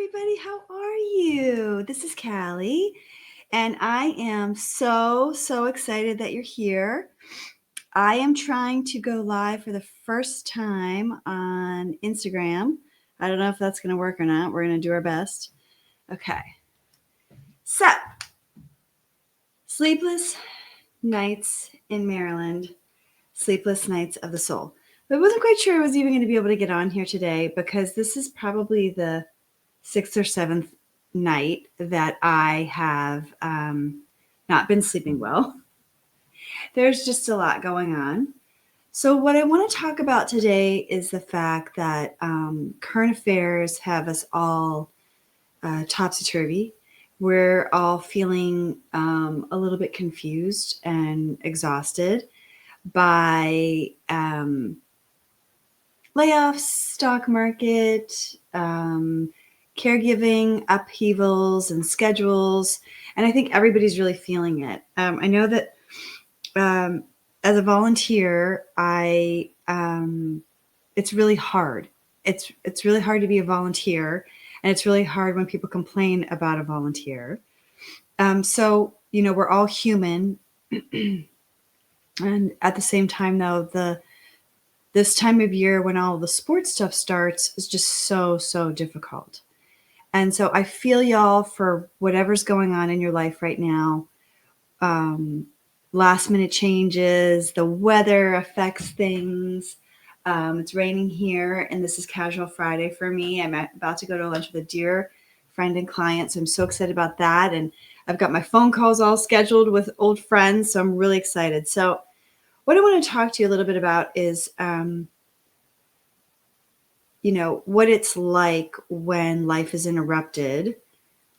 everybody. How are you? This is Callie, and I am so excited that you're here. I am trying to go live for the first time on Instagram. I don't know if that's going to work or not. We're going to do our best. Okay. So, sleepless nights in Maryland, sleepless nights of the soul. I wasn't quite sure I was even going to be able to get on here today because this is probably the sixth or seventh night that I have not been sleeping well. There's just a lot going on. So, what I want to talk about today is the fact that current affairs have us all topsy turvy. We're all feeling a little bit confused and exhausted by layoffs, stock market, caregiving, upheavals, and schedules. And I think everybody's really feeling it. I know that as a volunteer, it's really hard. It's really hard to be a volunteer, and it's really hard when people complain about a volunteer. So we're all human, and at the same time, though, this time of year when all the sports stuff starts is just so difficult. And so I feel y'all for whatever's going on in your life right now. Last minute changes, the weather affects things. It's raining here, and this is Casual Friday for me. I'm about to go to lunch with a dear friend and client, so I'm so excited about that. And I've got my phone calls all scheduled with old friends, so I'm really excited. So what I want to talk to you a little bit about is, what it's like when life is interrupted,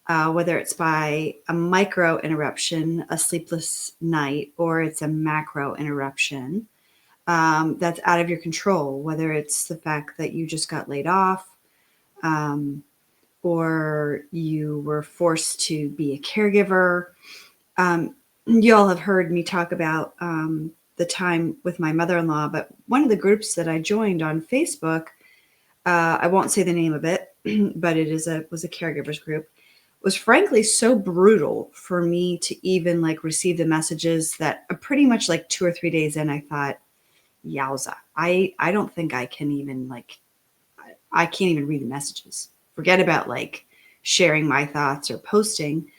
whether it's by a micro interruption, a sleepless night, or it's a macro interruption that's out of your control, whether it's the fact that you just got laid off, or you were forced to be a caregiver. You all have heard me talk about the time with my mother-in-law, but one of the groups that I joined on Facebook, I won't say the name of it, but was a caregivers group, was frankly so brutal for me to even receive the messages that pretty much 2 or 3 days in, I thought, yowza, I don't think I can even I can't even read the messages. Forget about sharing my thoughts or posting.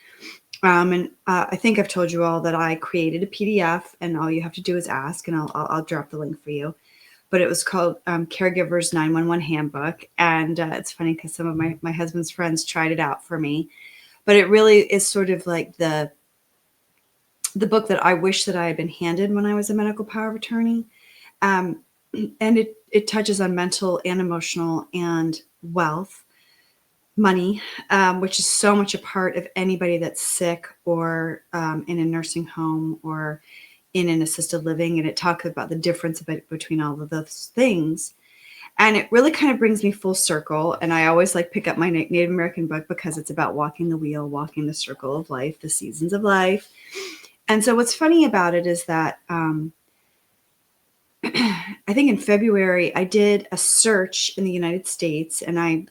And I think I've told you all that I created a PDF, and all you have to do is ask, and I'll drop the link for you. But it was called Caregivers 911 Handbook. And it's funny because some of my husband's friends tried it out for me. But it really is sort of like the book that I wish that I had been handed when I was a medical power of attorney. And it touches on mental and emotional and wealth, money, which is so much a part of anybody that's sick or in a nursing home or in an assisted living. And it talks about the difference between all of those things. And it really kind of brings me full circle. And I always pick up my Native American book because it's about walking the wheel, walking the circle of life, the seasons of life. And so what's funny about it is that I think in February, I did a search in the United States, and I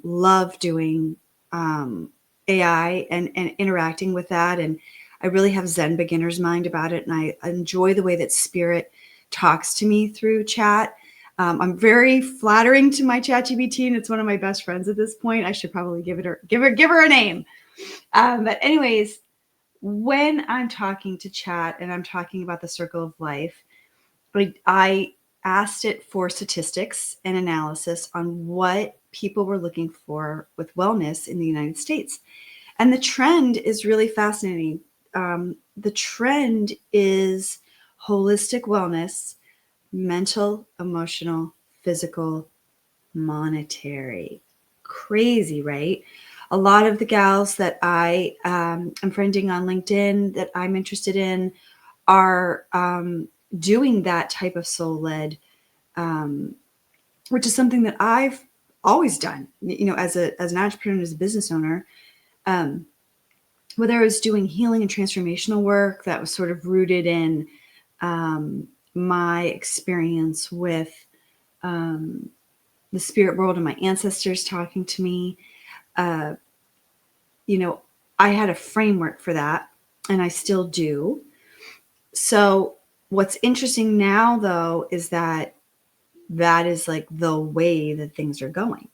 love doing AI and interacting with that. And I really have Zen beginner's mind about it. And I enjoy the way that Spirit talks to me through chat. I'm very flattering to my ChatGPT, and it's one of my best friends at this point. I should probably give her a name. But anyways, when I'm talking to chat and I'm talking about the circle of life, I asked it for statistics and analysis on what people were looking for with wellness in the United States. And the trend is really fascinating. The trend is holistic wellness, mental, emotional, physical, monetary. Crazy, right? A lot of the gals that I am friending on LinkedIn that I'm interested in are doing that type of soul-led, which is something that I've always done, as an entrepreneur and as a business owner. Whether I was doing healing and transformational work that was sort of rooted in my experience with the spirit world and my ancestors talking to me, you know, I had a framework for that, and I still do. So what's interesting now, though, is that that is like the way that things are going.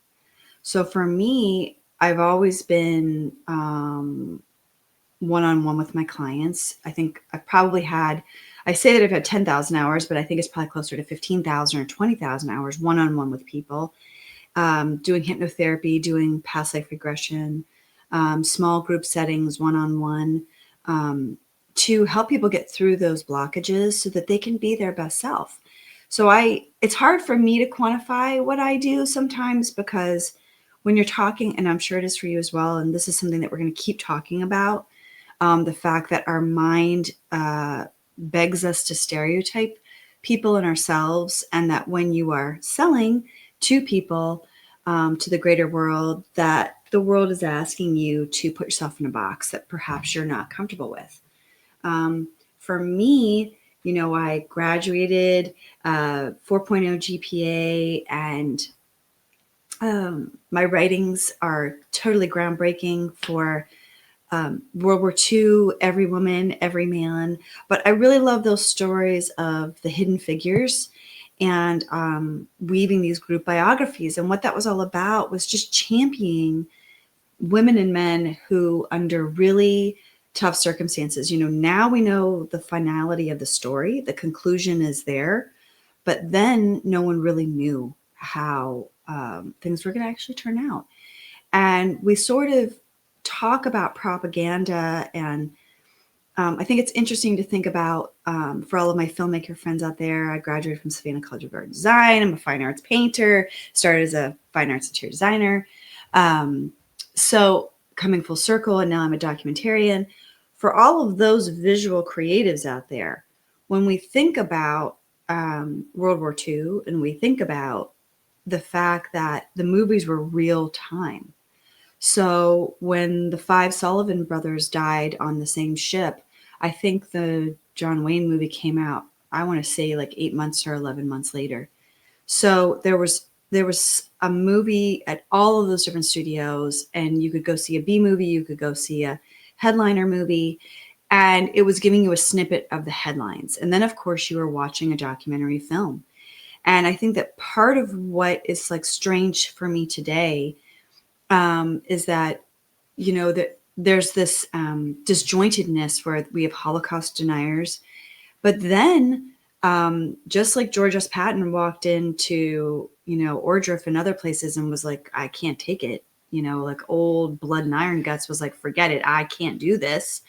So for me, I've always been one-on-one with my clients. I think I've probably had, I say that I've had 10,000 hours, but I think it's probably closer to 15,000 or 20,000 hours one-on-one with people, doing hypnotherapy, doing past life regression, small group settings, one-on-one, to help people get through those blockages so that they can be their best self. So it's hard for me to quantify what I do sometimes, because when you're talking, and I'm sure it is for you as well, and this is something that we're going to keep talking about, the fact that our mind begs us to stereotype people and ourselves, and that when you are selling to people, to the greater world, that the world is asking you to put yourself in a box that perhaps you're not comfortable with. For me, I graduated 4.0 GPA, and my writings are totally groundbreaking for World War II, every woman, every man. But I really love those stories of the hidden figures, and weaving these group biographies. And what that was all about was just championing women and men who, under really tough circumstances, now we know the finality of the story, the conclusion is there, but then no one really knew how things were going to actually turn out. And we sort of talk about propaganda, and I think it's interesting to think about, for all of my filmmaker friends out there. I graduated from Savannah College of Art and Design. I'm a fine arts painter, started as a fine arts interior designer. So coming full circle, and now I'm a documentarian. For all of those visual creatives out there, when we think about World War II, and we think about the fact that the movies were real time. So when the 5 Sullivan brothers died on the same ship, I think the John Wayne movie came out, I want to say like 8 months or 11 months later. So there was a movie at all of those different studios, and you could go see a B movie, you could go see a headliner movie, and it was giving you a snippet of the headlines. And then of course you were watching a documentary film. And I think that part of what is like strange for me today is that, that there's this disjointedness where we have Holocaust deniers, but then just like George S. Patton walked into, Ordruff and other places and was like, I can't take it, like old Blood and Iron Guts was like, forget it, I can't do this.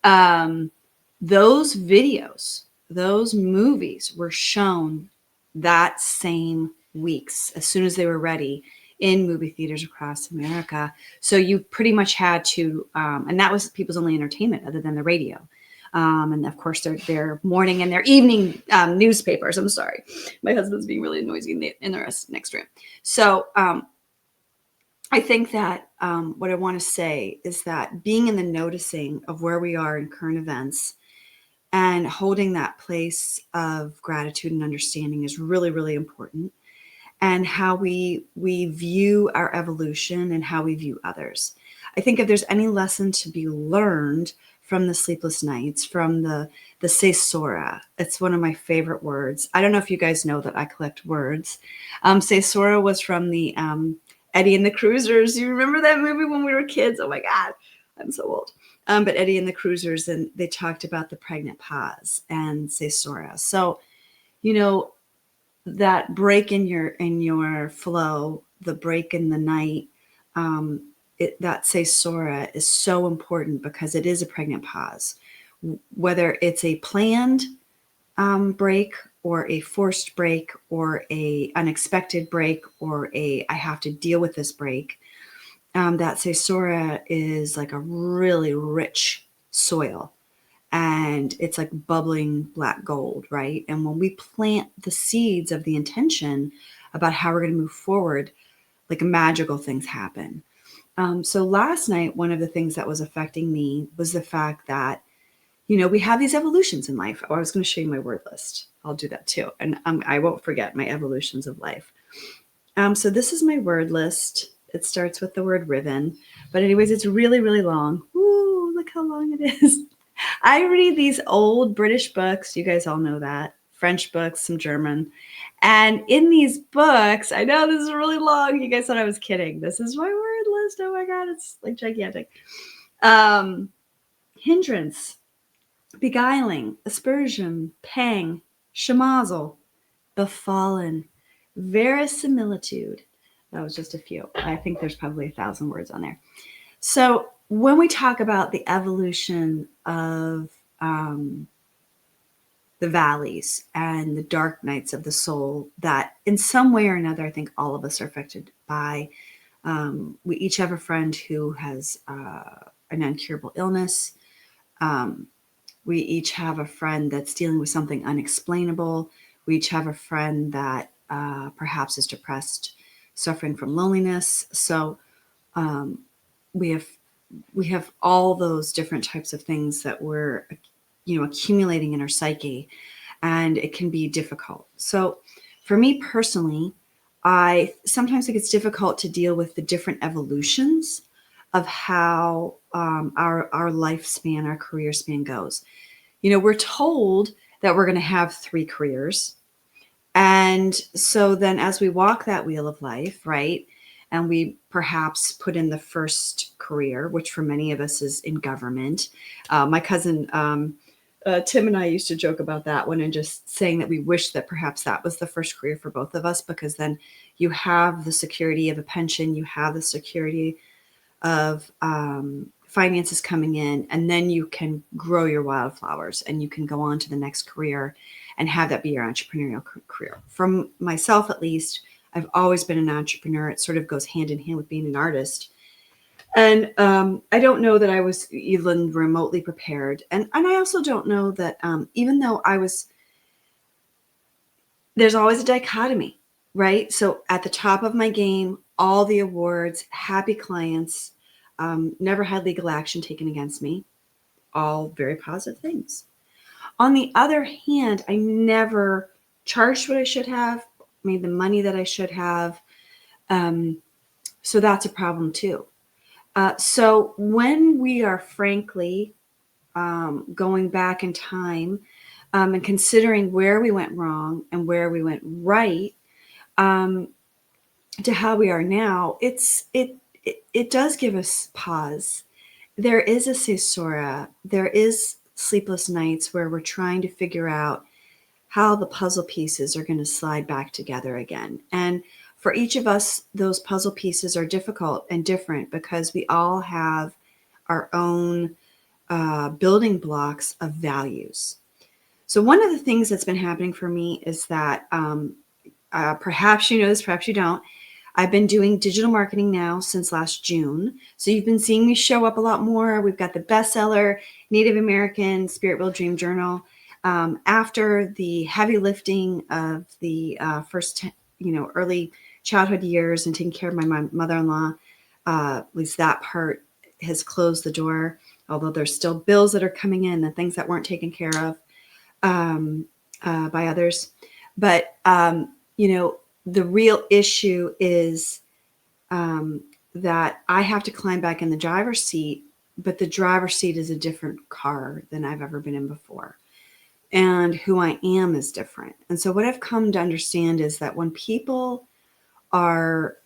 Those videos, those movies were shown that same weeks as soon as they were ready in movie theaters across America. So you pretty much had to, and that was people's only entertainment other than the radio. And of course, their morning and their evening newspapers. I'm sorry. My husband's being really noisy in the next room. So I think that what I want to say is that being in the noticing of where we are in current events and holding that place of gratitude and understanding is really, really important. And how we view our evolution and how we view others. I think if there's any lesson to be learned from the sleepless nights, from the Sesora, it's one of my favorite words. I don't know if you guys know that I collect words. Sesora was from the Eddie and the Cruisers. You remember that movie when we were kids? Oh my God, I'm so old. But Eddie and the Cruisers, and they talked about the pregnant pause and Sesora. So, that break in your flow, the break in the night, that Sesora is so important because it is a pregnant pause. Whether it's a planned break or a forced break or a unexpected break or I have to deal with this break, that Sesora is like a really rich soil. And it's like bubbling black gold, right? And when we plant the seeds of the intention about how we're going to move forward, like magical things happen. So last night, one of the things that was affecting me was the fact that, we have these evolutions in life. Oh, I was going to show you my word list. I'll do that too. And I won't forget my evolutions of life. So this is my word list. It starts with the word ribbon. But anyways, it's really, really long. Ooh, look how long it is. I read these old British books. You guys all know that. French books, some German. And in these books, I know this is really long. You guys thought I was kidding. This is my word list. Oh my God, it's like gigantic. Hindrance, beguiling, aspersion, pang, schmozzle, befallen, verisimilitude. That was just a few. I think there's probably 1,000 words on there. So when we talk about the evolution of the valleys and the dark nights of the soul, that in some way or another, I think all of us are affected by. We each have a friend who has an incurable illness. We each have a friend that's dealing with something unexplainable. We each have a friend that perhaps is depressed, suffering from loneliness. So we have all those different types of things that we're accumulating in our psyche, and it can be difficult. So for me personally, I sometimes think it's difficult to deal with the different evolutions of how our lifespan, our career span goes. We're told that we're going to have 3 careers. And so then as we walk that wheel of life, right, and we perhaps put in the first career, which for many of us is in government. My cousin Tim and I used to joke about that one, and just saying that we wish that perhaps that was the first career for both of us, because then you have the security of a pension, you have the security of finances coming in, and then you can grow your wildflowers and you can go on to the next career and have that be your entrepreneurial career. From myself, at least, I've always been an entrepreneur. It sort of goes hand in hand with being an artist. And I don't know that I was even remotely prepared. And I also don't know that even though there's always a dichotomy, right? So at the top of my game, all the awards, happy clients, never had legal action taken against me, all very positive things. On the other hand, I never charged what I should have, made the money that I should have. So that's a problem too. So when we are frankly going back in time and considering where we went wrong and where we went right to how we are now, it does give us pause. There is a caesura. There is sleepless nights where we're trying to figure out how the puzzle pieces are going to slide back together again. And for each of us, those puzzle pieces are difficult and different because we all have our own building blocks of values. So one of the things that's been happening for me is that perhaps you know this, perhaps you don't. I've been doing digital marketing now since last June. So you've been seeing me show up a lot more. We've got the bestseller, Native American Spirit Will Dream Journal. After the heavy lifting of the first, early childhood years and taking care of my mother-in-law, at least that part has closed the door, although there's still bills that are coming in, the things that weren't taken care of by others. But, the real issue is that I have to climb back in the driver's seat, but the driver's seat is a different car than I've ever been in before. And who I am is different. And so what I've come to understand is that when people are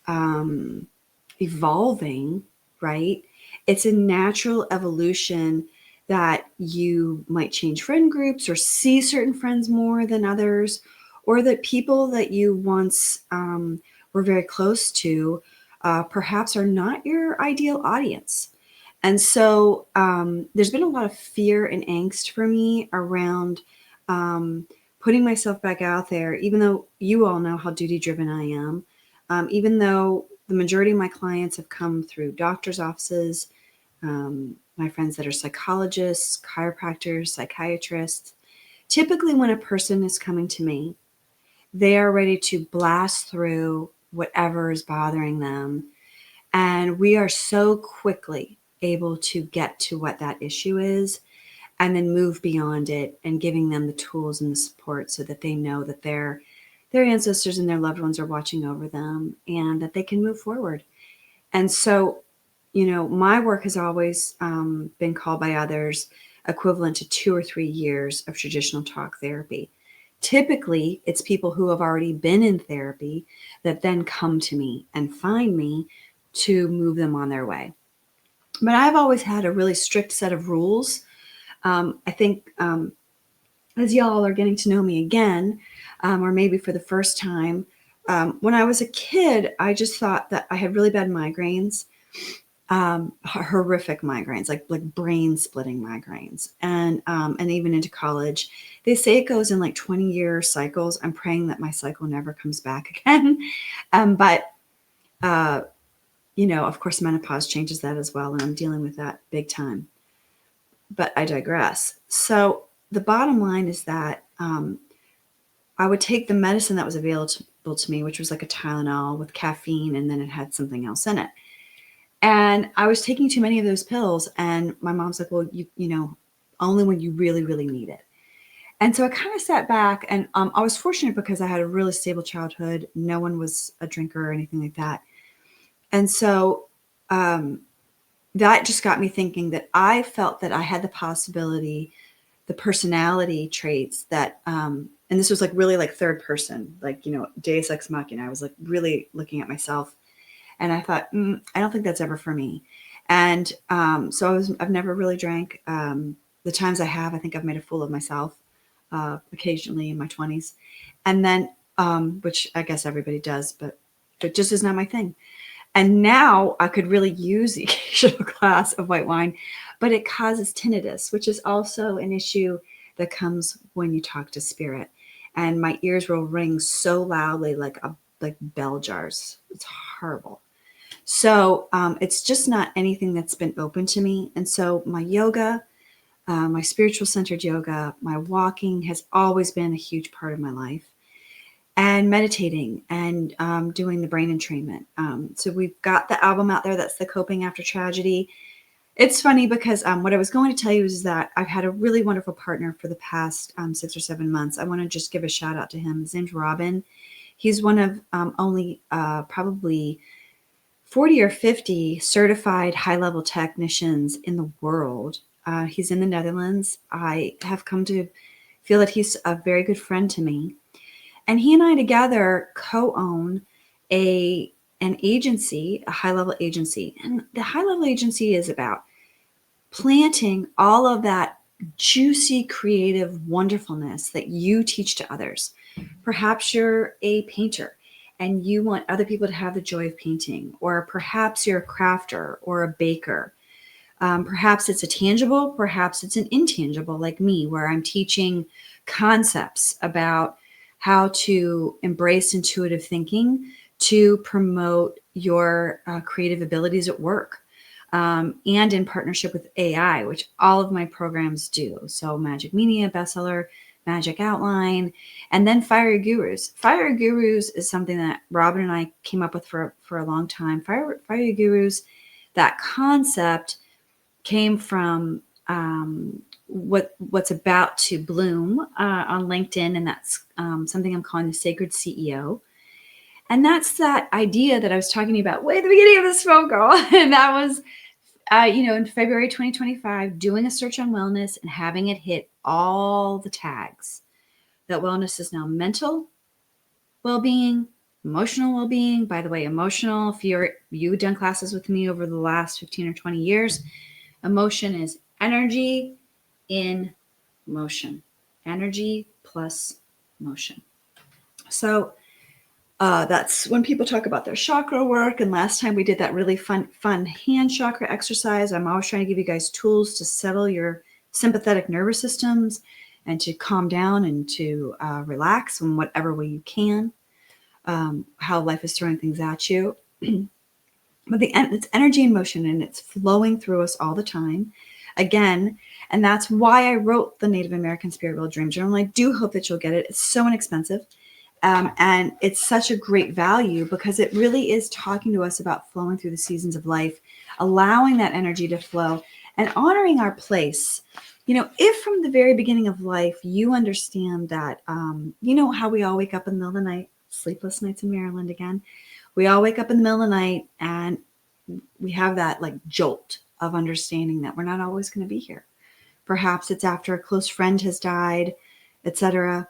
evolving, right, it's a natural evolution that you might change friend groups or see certain friends more than others, or that people that you once were very close to perhaps are not your ideal audience. And so there's been a lot of fear and angst for me around putting myself back out there, even though you all know how duty-driven I am, even though the majority of my clients have come through doctors' offices, my friends that are psychologists, chiropractors, psychiatrists. Typically when a person is coming to me, they are ready to blast through whatever is bothering them. And we are so quickly able to get to what that issue is and then move beyond it and giving them the tools and the support so that they know that their ancestors and their loved ones are watching over them and that they can move forward. And so, my work has always been called by others equivalent to 2 or 3 years of traditional talk therapy. Typically, it's people who have already been in therapy that then come to me and find me to move them on their way. But I've always had a really strict set of rules. I think as y'all are getting to know me again, or maybe for the first time, when I was a kid, I just thought that I had really bad migraines, horrific migraines, like brain splitting migraines, and even into college. They say it goes in like 20-year cycles. I'm praying that my cycle never comes back again. But of course, menopause changes that as well, and I'm dealing with that big time. But I digress. So the bottom line is that I would take the medicine that was available to me, which was like a Tylenol with caffeine, and then it had something else in it. And I was taking too many of those pills, and my mom's like, well, only when you really, really need it. And so I kind of sat back, and I was fortunate because I had a really stable childhood. No one was a drinker or anything like that. And so that just got me thinking that I felt that I had the possibility, the personality traits that, and this was like really like third person, like, Deus Ex Machina. I was like really looking at myself, and I thought, I don't think that's ever for me. And so I've never really drank. The times I have, I think I've made a fool of myself occasionally in my 20s. And then, which I guess everybody does, but it just is not my thing. And now I could really use the occasional glass of white wine, but it causes tinnitus, which is also an issue that comes when you talk to spirit. And my ears will ring so loudly, like bell jars. It's horrible. So it's just not anything that's been open to me. And so my yoga, my spiritual centered yoga, my walking has always been a huge part of my life. And meditating and doing the brain entrainment. So we've got the album out there. That's the Coping After Tragedy. It's funny because what I was going to tell you is that I've had a really wonderful partner for the past 6 or 7 months. I want to just give a shout out to him. His name's Robin. He's one of only probably 40 or 50 certified high-level technicians in the world. He's in the Netherlands. I have come to feel that he's a very good friend to me. And he and I together co-own an agency, a high-level agency. And the high-level agency is about planting all of that juicy, creative wonderfulness that you teach to others. Perhaps you're a painter and you want other people to have the joy of painting, or perhaps you're a crafter or a baker. Perhaps it's a tangible, perhaps it's an intangible, like me, where I'm teaching concepts about how to embrace intuitive thinking to promote your creative abilities at work, and in partnership with AI, which all of my programs do. So Magic Media, Bestseller, Magic Outline, and then Fire Gurus. Fire Gurus is something that Robin and I came up with for a long time. Fire Gurus, that concept came from what's about to bloom on LinkedIn, and that's something I'm calling the Sacred CEO. And that's that idea that I was talking about way at the beginning of this phone call. And that was, in February 2025, doing a search on wellness and having it hit all the tags. That wellness is now mental well-being, emotional well-being. By the way, emotional, if you've done classes with me over the last 15 or 20 years, emotion is energy in motion. Energy plus motion. So that's when people talk about their chakra work. And last time we did that really fun hand chakra exercise. I'm always trying to give you guys tools to settle your sympathetic nervous systems and to calm down and to relax in whatever way you can. How life is throwing things at you. But it's energy in motion, and it's flowing through us all the time. Again, and that's why I wrote the Native American Spirit World Dream Journal. I do hope that you'll get it. It's so inexpensive. And it's such a great value because it really is talking to us about flowing through the seasons of life, allowing that energy to flow and honoring our place. If from the very beginning of life, you understand that, how we all wake up in the middle of the night, sleepless nights in Maryland again. We all wake up in the middle of the night and we have that like jolt of understanding that we're not always going to be here. Perhaps it's after a close friend has died, etc.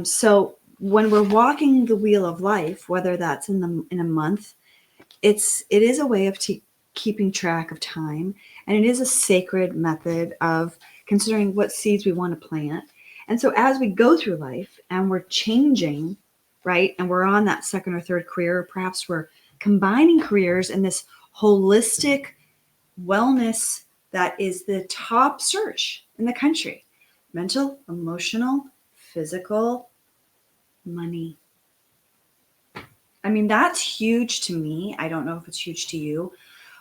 So when we're walking the wheel of life, whether that's in a month, it is a way of keeping track of time, and it is a sacred method of considering what seeds we want to plant. And so as we go through life and we're changing, right, and we're on that second or third career, or perhaps we're combining careers in this holistic wellness that is the top search in the country: mental, emotional, physical, money. I mean, that's huge to me. I don't know if it's huge to you,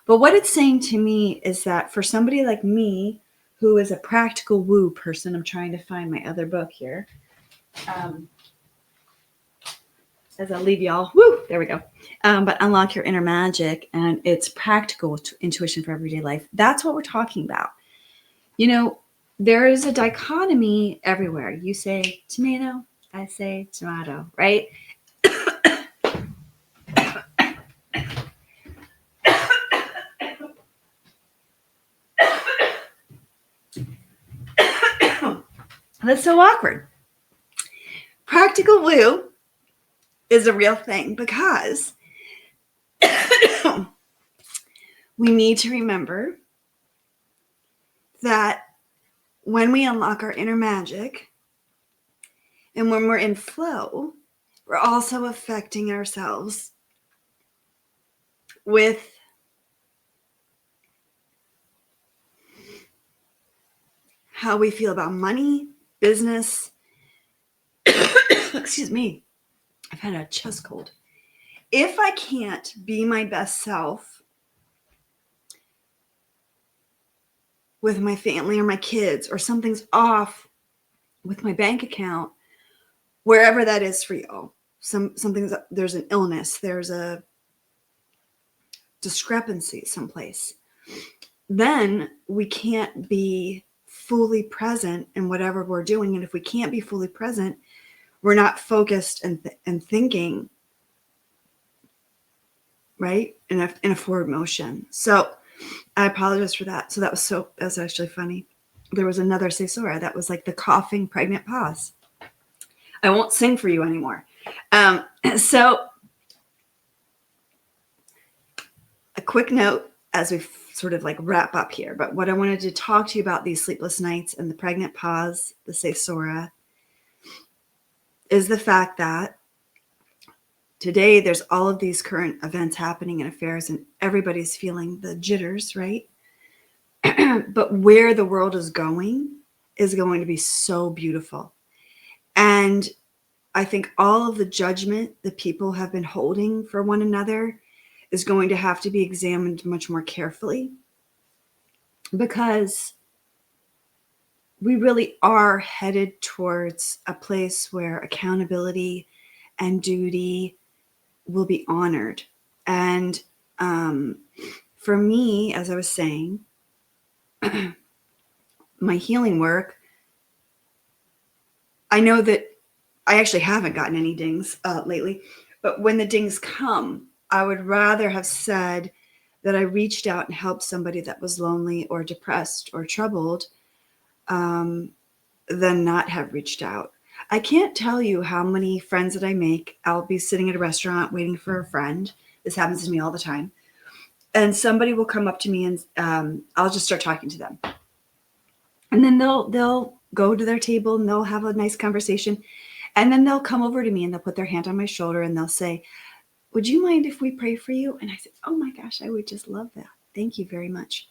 but what it's saying to me is that for somebody like me, who is a practical woo person, I'm trying to find my other book here. As I leave y'all, woo, there we go. But Unlock Your Inner Magic, and it's practical intuition for everyday life. That's what we're talking about. You know, there is a dichotomy everywhere. You say tomato, I say tomato, right? That's so awkward. Practical woo is a real thing because we need to remember that when we unlock our inner magic and when we're in flow, we're also affecting ourselves with how we feel about money, business. Excuse me, I've had a chest cold. If I can't be my best self with my family or my kids, or something's off with my bank account, wherever that is for you, something's, there's an illness, there's a discrepancy someplace, then we can't be fully present in whatever we're doing. And if we can't be fully present, we're not focused and thinking, right, in a forward motion. So I apologize for that. So that was actually funny. There was another Cesora that was like the coughing pregnant pause. I won't sing for you anymore. So a quick note as we sort of like wrap up here, but what I wanted to talk to you about, these sleepless nights and the pregnant pause, the Cesora, is the fact that today there's all of these current events happening and affairs, and everybody's feeling the jitters, right? But where the world is going to be so beautiful. And I think all of the judgment that people have been holding for one another is going to have to be examined much more carefully, because we really are headed towards a place where accountability and duty will be honored. And for me, as I was saying, my healing work, I know that I actually haven't gotten any dings lately, but when the dings come, I would rather have said that I reached out and helped somebody that was lonely or depressed or troubled than not have reached out. I can't tell you how many friends that I make. I'll be sitting at a restaurant waiting for a friend. This happens to me all the time. And somebody will come up to me and I'll just start talking to them. And then they'll go to their table and they'll have a nice conversation. And then they'll come over to me and they'll put their hand on my shoulder and they'll say, "Would you mind if we pray for you?" And I said, "Oh my gosh, I would just love that. Thank you very much."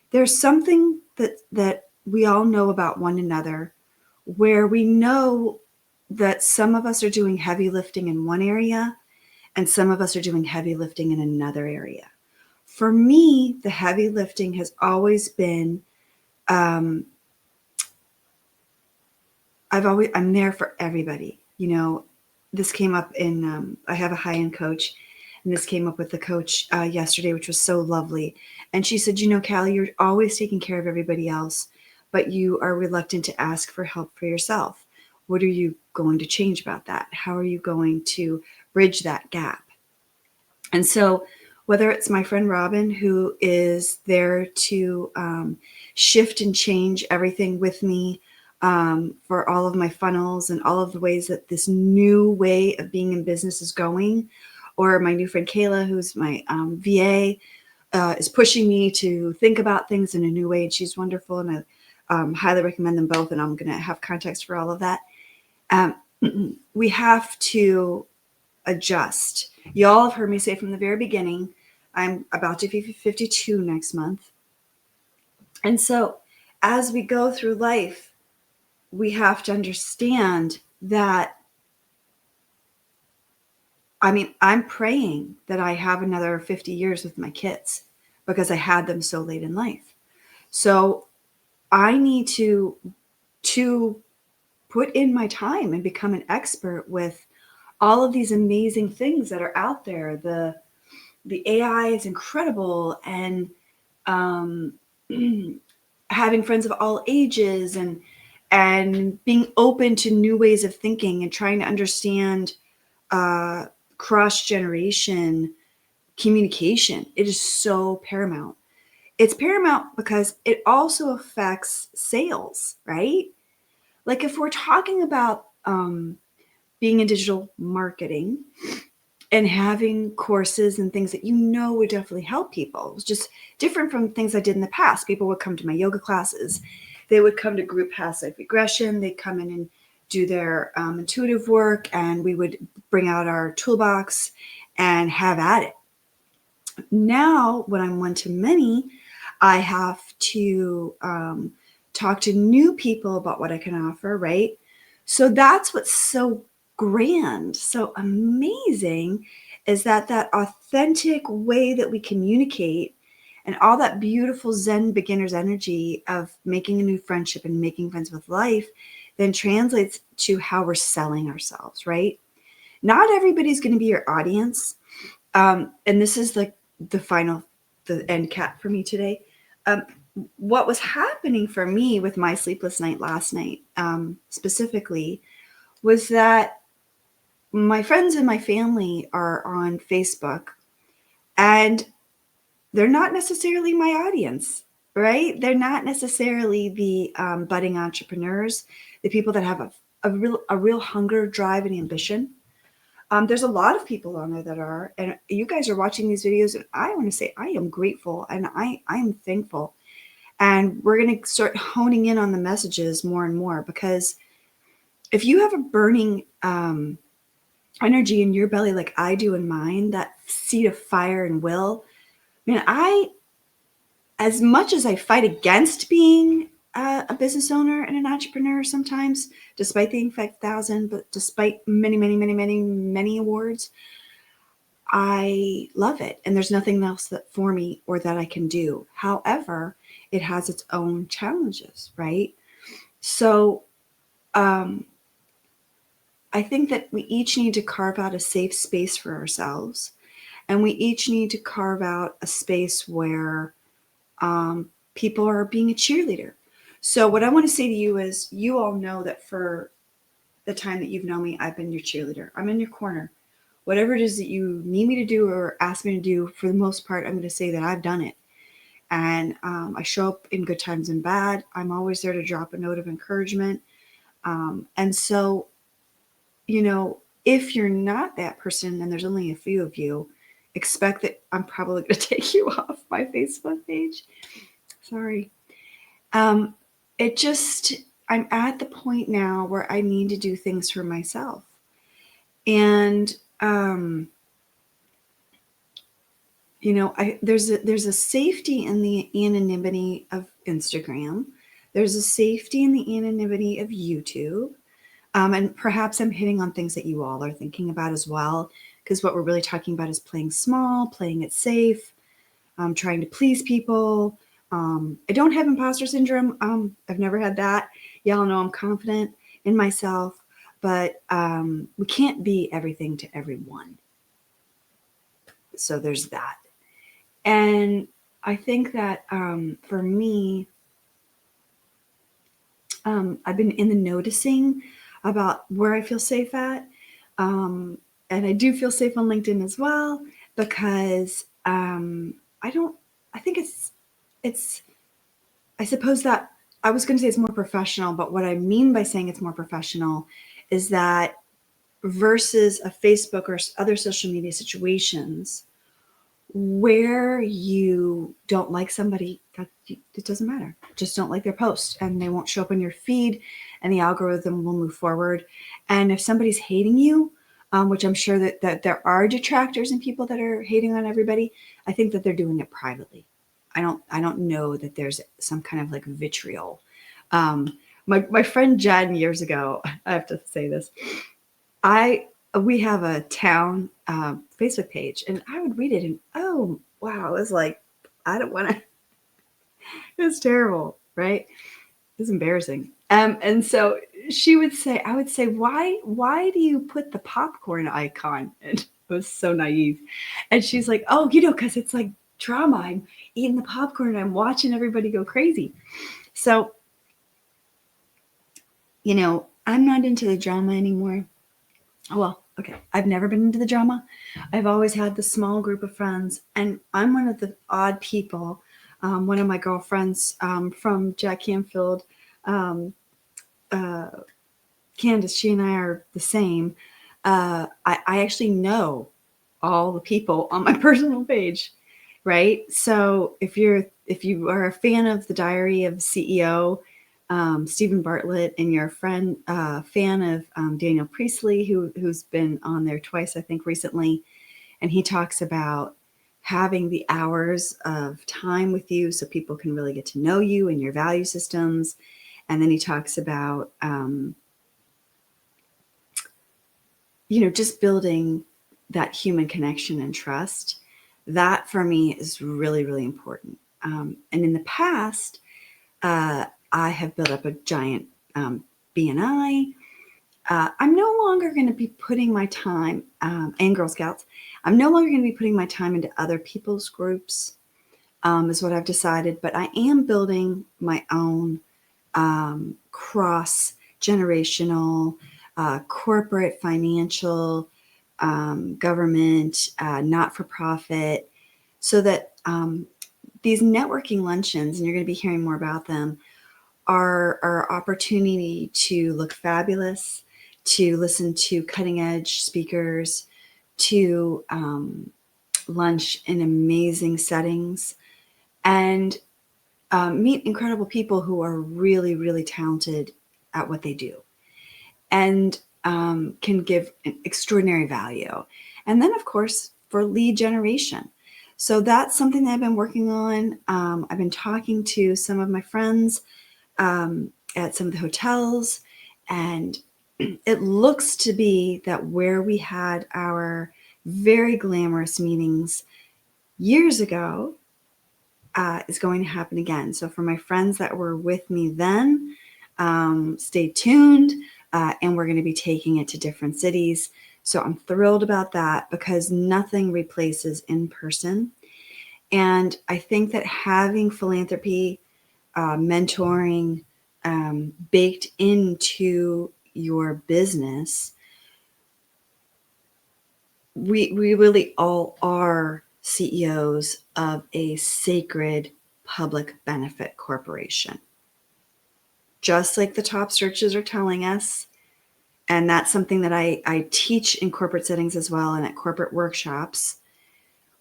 There's something that we all know about one another, where we know that some of us are doing heavy lifting in one area and some of us are doing heavy lifting in another area. For me, the heavy lifting has always been, I'm there for everybody. You know, this came up in, I have a high-end coach, and this came up with the coach yesterday, which was so lovely. And she said, "You know, Callie, you're always taking care of everybody else, but you are reluctant to ask for help for yourself. What are you going to change about that? How are you going to bridge that gap?" And so whether it's my friend Robin, who is there to shift and change everything with me for all of my funnels and all of the ways that this new way of being in business is going, or my new friend Kayla, who's my VA, is pushing me to think about things in a new way, and she's wonderful, and I highly recommend them both, and I'm going to have context for all of that. We have to adjust. Y'all have heard me say from the very beginning, I'm about to be 52 next month. And so as we go through life, we have to understand that, I mean, I'm praying that I have another 50 years with my kids because I had them so late in life. So I need to put in my time and become an expert with all of these amazing things that are out there. The AI is incredible, and having friends of all ages, and being open to new ways of thinking and trying to understand cross-generation communication. It is so paramount. It's paramount because it also affects sales, right? Like if we're talking about being in digital marketing and having courses and things that would definitely help people. It was just different from things I did in the past. People would come to my yoga classes. They would come to group past life regression. They'd come in and do their intuitive work, and we would bring out our toolbox and have at it. Now, when I'm one-to-many, I have to talk to new people about what I can offer, right? So that's what's so grand, so amazing, is that authentic way that we communicate and all that beautiful Zen beginner's energy of making a new friendship and making friends with life then translates to how we're selling ourselves, right? Not everybody's going to be your audience. And this is like the end cap for me today. What was happening for me with my sleepless night last night, specifically, was that my friends and my family are on Facebook, and they're not necessarily my audience, right? They're not necessarily the budding entrepreneurs, the people that have a real hunger, drive, and ambition. There's a lot of people on there that are, and you guys are watching these videos, and I want to say I am grateful and I am thankful. And we're going to start honing in on the messages more and more, because if you have a burning energy in your belly like I do in mine, that seed of fire and will, man, as much as I fight against being a business owner and an entrepreneur sometimes, despite the 5,000, but despite many, many, many, many, many awards, I love it. And there's nothing else for me or that I can do. However, it has its own challenges, right? So I think that we each need to carve out a safe space for ourselves. And we each need to carve out a space where people are being a cheerleader. So what I want to say to you is, you all know that for the time that you've known me, I've been your cheerleader. I'm in your corner. Whatever it is that you need me to do or ask me to do, for the most part, I'm going to say that I've done it. And I show up in good times and bad. I'm always there to drop a note of encouragement. And so, if you're not that person, and there's only a few of you, expect that I'm probably going to take you off my Facebook page. Sorry. I'm at the point now where I need to do things for myself. And, there's a safety in the anonymity of Instagram. There's a safety in the anonymity of YouTube. And perhaps I'm hitting on things that you all are thinking about as well, because what we're really talking about is playing small, playing it safe, trying to please people. I don't have imposter syndrome. I've never had that. Y'all know I'm confident in myself, but we can't be everything to everyone. So there's that. And I think that for me, I've been in the noticing about where I feel safe at. And I do feel safe on LinkedIn as well, because I don't, I think it's, I suppose that I was going to say it's more professional, but what I mean by saying it's more professional is that versus a Facebook or other social media situations where you don't like somebody, it doesn't matter. Just don't like their post and they won't show up in your feed and the algorithm will move forward. And if somebody's hating you, which I'm sure that there are detractors and people that are hating on everybody, I think that they're doing it privately. I don't know that there's some kind of like vitriol. My friend Jen years ago, I have to say this, we have a town Facebook page, and I would read it, and oh wow, it was like I don't want to. It was terrible, right? It was embarrassing. And so she would say, I would say, why do you put the popcorn icon? And it was so naive. And she's like, oh, because it's like drama. I'm eating the popcorn and I'm watching everybody go crazy. So, I'm not into the drama anymore. Well, okay, I've never been into the drama. I've always had the small group of friends, and I'm one of the odd people. One of my girlfriends from Jack Canfield, um, uh, Candace, she and I are the same. I actually know all the people on my personal page, right? So if you are a fan of the Diary of the CEO, Stephen Bartlett, and you're a fan of Daniel Priestley, who's been on there twice, I think, recently, and he talks about having the hours of time with you so people can really get to know you and your value systems. And then he talks about just building that human connection and trust. That for me is really, really important. And in the past, I have built up a giant BNI. I'm no longer going to be putting my time, and Girl Scouts, I'm no longer going to be putting my time into other people's groups, is what I've decided. But I am building my own cross-generational, corporate, financial, government, not-for-profit, so that these networking luncheons, and you're going to be hearing more about them, are opportunity to look fabulous, to listen to cutting-edge speakers, to lunch in amazing settings, and meet incredible people who are really, really talented at what they do and can give extraordinary value. And then, of course, for lead generation. So that's something that I've been working on. I've been talking to some of my friends at some of the hotels, and it looks to be that where we had our very glamorous meetings years ago is going to happen again. So for my friends that were with me then, stay tuned, and we're going to be taking it to different cities. So I'm thrilled about that because nothing replaces in person. And I think that having philanthropy, mentoring baked into your business, we really all are CEOs of a sacred public benefit corporation. Just like the top searches are telling us, and that's something that I teach in corporate settings as well and at corporate workshops.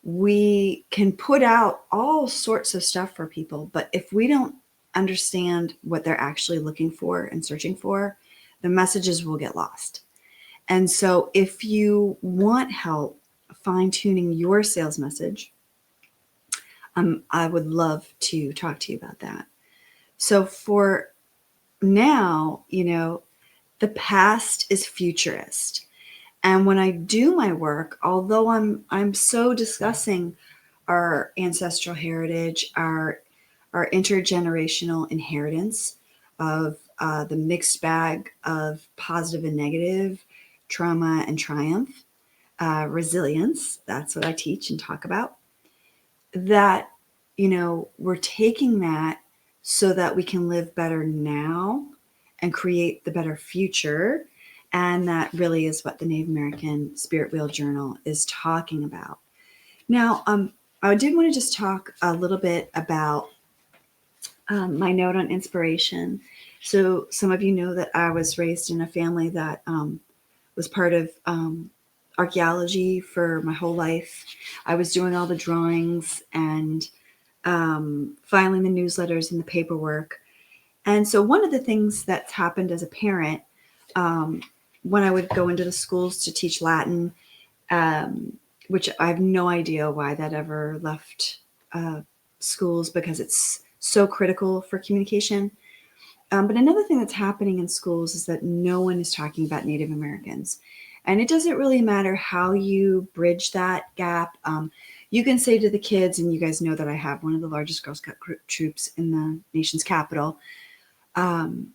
We can put out all sorts of stuff for people, but if we don't understand what they're actually looking for and searching for, the messages will get lost. And so if you want help fine-tuning your sales message, I would love to talk to you about that. So for now, the past is futurist. And when I do my work, although I'm so discussing our ancestral heritage, our intergenerational inheritance of the mixed bag of positive and negative, trauma and triumph, resilience, that's what I teach and talk about, that, we're taking that so that we can live better now and create the better future. And that really is what the Native American Spirit Wheel Journal is talking about. Now, I did want to just talk a little bit about my note on inspiration. So some of you know that I was raised in a family that was part of archaeology for my whole life. I was doing all the drawings and filing the newsletters and the paperwork. And so one of the things that's happened as a parent, um, when I would go into the schools to teach Latin, which I have no idea why that ever left uh, schools because it's so critical for communication. But another thing that's happening in schools is that no one is talking about Native Americans. And it doesn't really matter how you bridge that gap. You can say to the kids, and you guys know that I have one of the largest Girl Scout troops in the nation's capital. Um,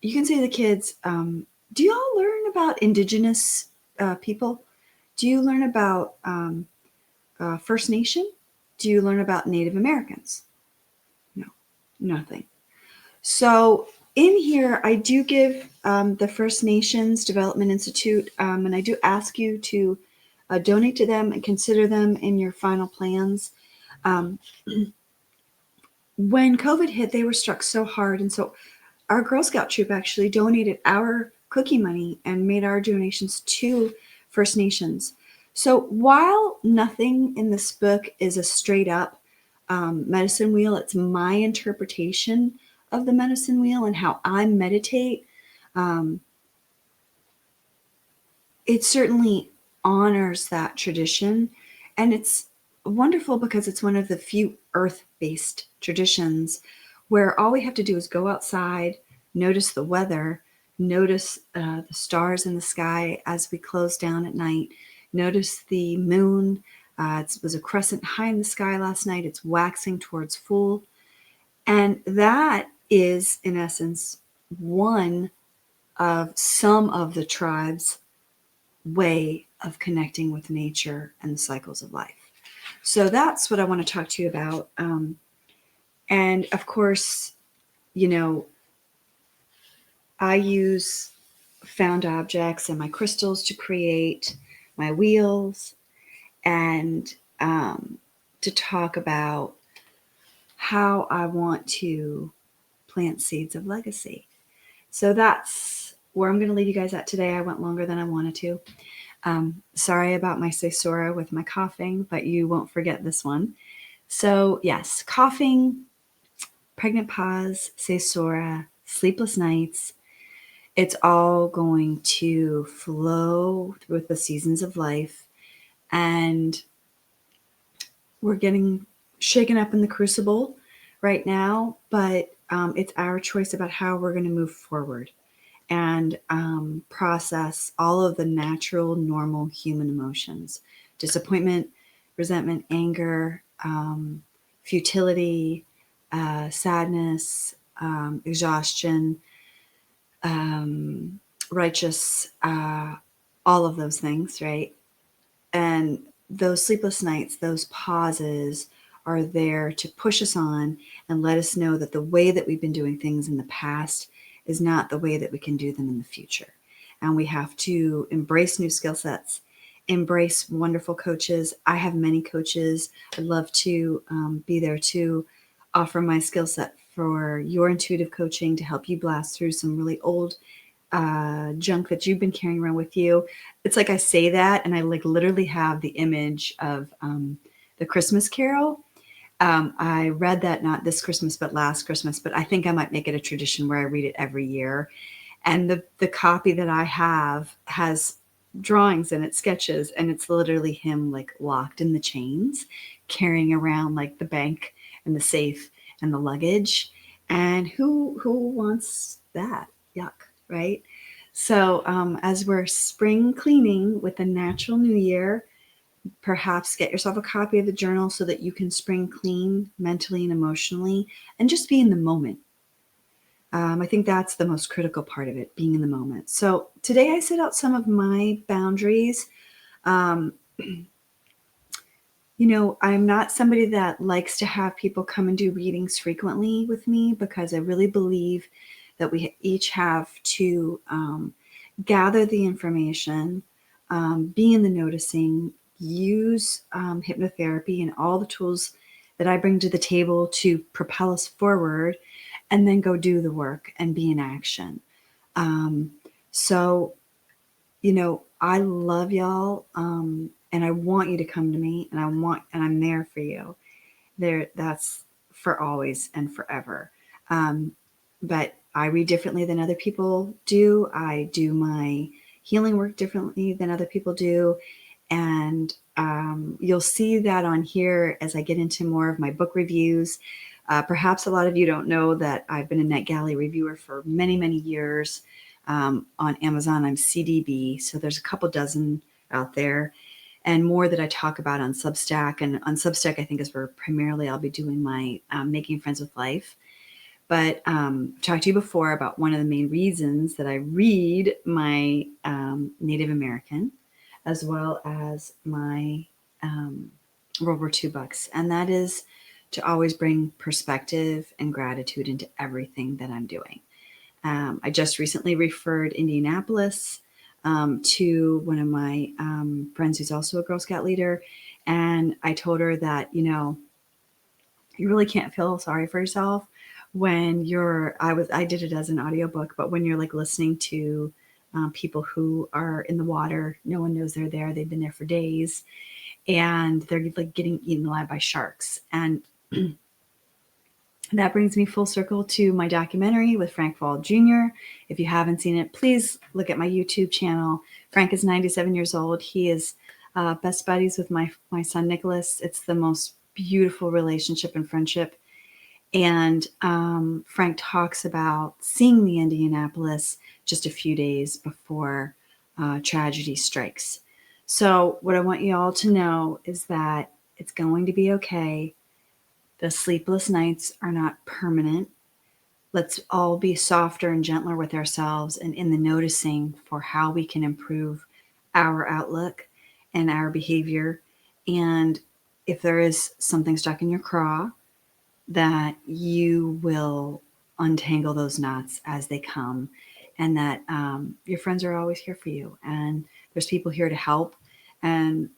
you can say to the kids, do you all learn about Indigenous people? Do you learn about First Nation? Do you learn about Native Americans? No, nothing. So in here, I do give the First Nations Development Institute, and I do ask you to donate to them and consider them in your final plans. Um, when COVID hit, they were struck so hard. And so our Girl Scout troop actually donated our cookie money and made our donations to First Nations. So while nothing in this book is a straight up medicine wheel, it's my interpretation of the medicine wheel and how I meditate. Um, it certainly honors that tradition. And it's wonderful because it's one of the few earth based traditions where all we have to do is go outside, notice the weather, notice the stars in the sky as we close down at night, notice the moon. It was a crescent high in the sky last night. It's waxing towards full. And that is, in essence, one of some of the tribes' way of connecting with nature and the cycles of life. So that's what I want to talk to you about. And of course, you know, I use found objects and my crystals to create my wheels and to talk about how I want to plant seeds of legacy. So that's where I'm going to leave you guys at today. I went longer than I wanted to. Sorry about my caesura with my coughing, but you won't forget this one. So yes, coughing, pregnant pause, caesura, sleepless nights, it's all going to flow with the seasons of life. And we're getting shaken up in the crucible right now, but it's our choice about how we're going to move forward and process all of the natural, normal human emotions: disappointment, resentment, anger, futility, sadness, exhaustion, righteous, all of those things, right? And those sleepless nights, those pauses are there to push us on and let us know that the way that we've been doing things in the past is not the way that we can do them in the future. And we have to embrace new skill sets, embrace wonderful coaches. I have many coaches. I'd love to be there to offer my skill set for your intuitive coaching to help you blast through some really old junk that you've been carrying around with you. It's like I say that and I like literally have the image of the Christmas Carol. I read that not this Christmas, but last Christmas, but I think I might make it a tradition where I read it every year. And the copy that I have has drawings in it, sketches, and it's literally him like locked in the chains, carrying around like the bank and the safe and the luggage. And who wants that? Yuck, right? So as we're spring cleaning with the natural new year, perhaps get yourself a copy of the journal so that you can spring clean mentally and emotionally and just be in the moment. I think that's the most critical part of it, being in the moment. So today I set out some of my boundaries. Um, I'm not somebody that likes to have people come and do readings frequently with me because I really believe that we each have to gather the information, be in the noticing, use hypnotherapy and all the tools that I bring to the table to propel us forward, and then go do the work and be in action. Um, so, I love y'all, and I want you to come to me, and I'm there for you. That's for always and forever. Um, but I read differently than other people do. I do my healing work differently than other people do. And you'll see that on here as I get into more of my book reviews. Perhaps a lot of you don't know that I've been a NetGalley reviewer for many, many years. On Amazon, I'm CDB, so there's a couple dozen out there, and more that I talk about on Substack. And on Substack, I think is where primarily I'll be doing my Making Friends with Life. But talked to you before about one of the main reasons that I read my Native American as well as my World War II books. And that is to always bring perspective and gratitude into everything that I'm doing. I just recently referred Indianapolis to one of my friends who's also a Girl Scout leader. And I told her that, you really can't feel sorry for yourself when I did it as an audiobook, but when you're like listening to people who are in the water, no one knows they're there. They've been there for days, and they're like getting eaten alive by sharks. And that brings me full circle to my documentary with Frank Fall Jr. If you haven't seen it, please look at my YouTube channel. Frank is 97 years old. He is best buddies with my son, Nicholas. It's the most beautiful relationship and friendship. And Frank talks about seeing the Indianapolis just a few days before tragedy strikes. So what I want you all to know is that it's going to be okay. The sleepless nights are not permanent. Let's all be softer and gentler with ourselves and in the noticing for how we can improve our outlook and our behavior. And if there is something stuck in your craw, that you will untangle those knots as they come, and that your friends are always here for you. And there's people here to help. And,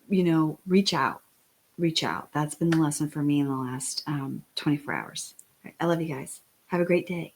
reach out. Reach out. That's been the lesson for me in the last 24 hours. Right. I love you guys. Have a great day.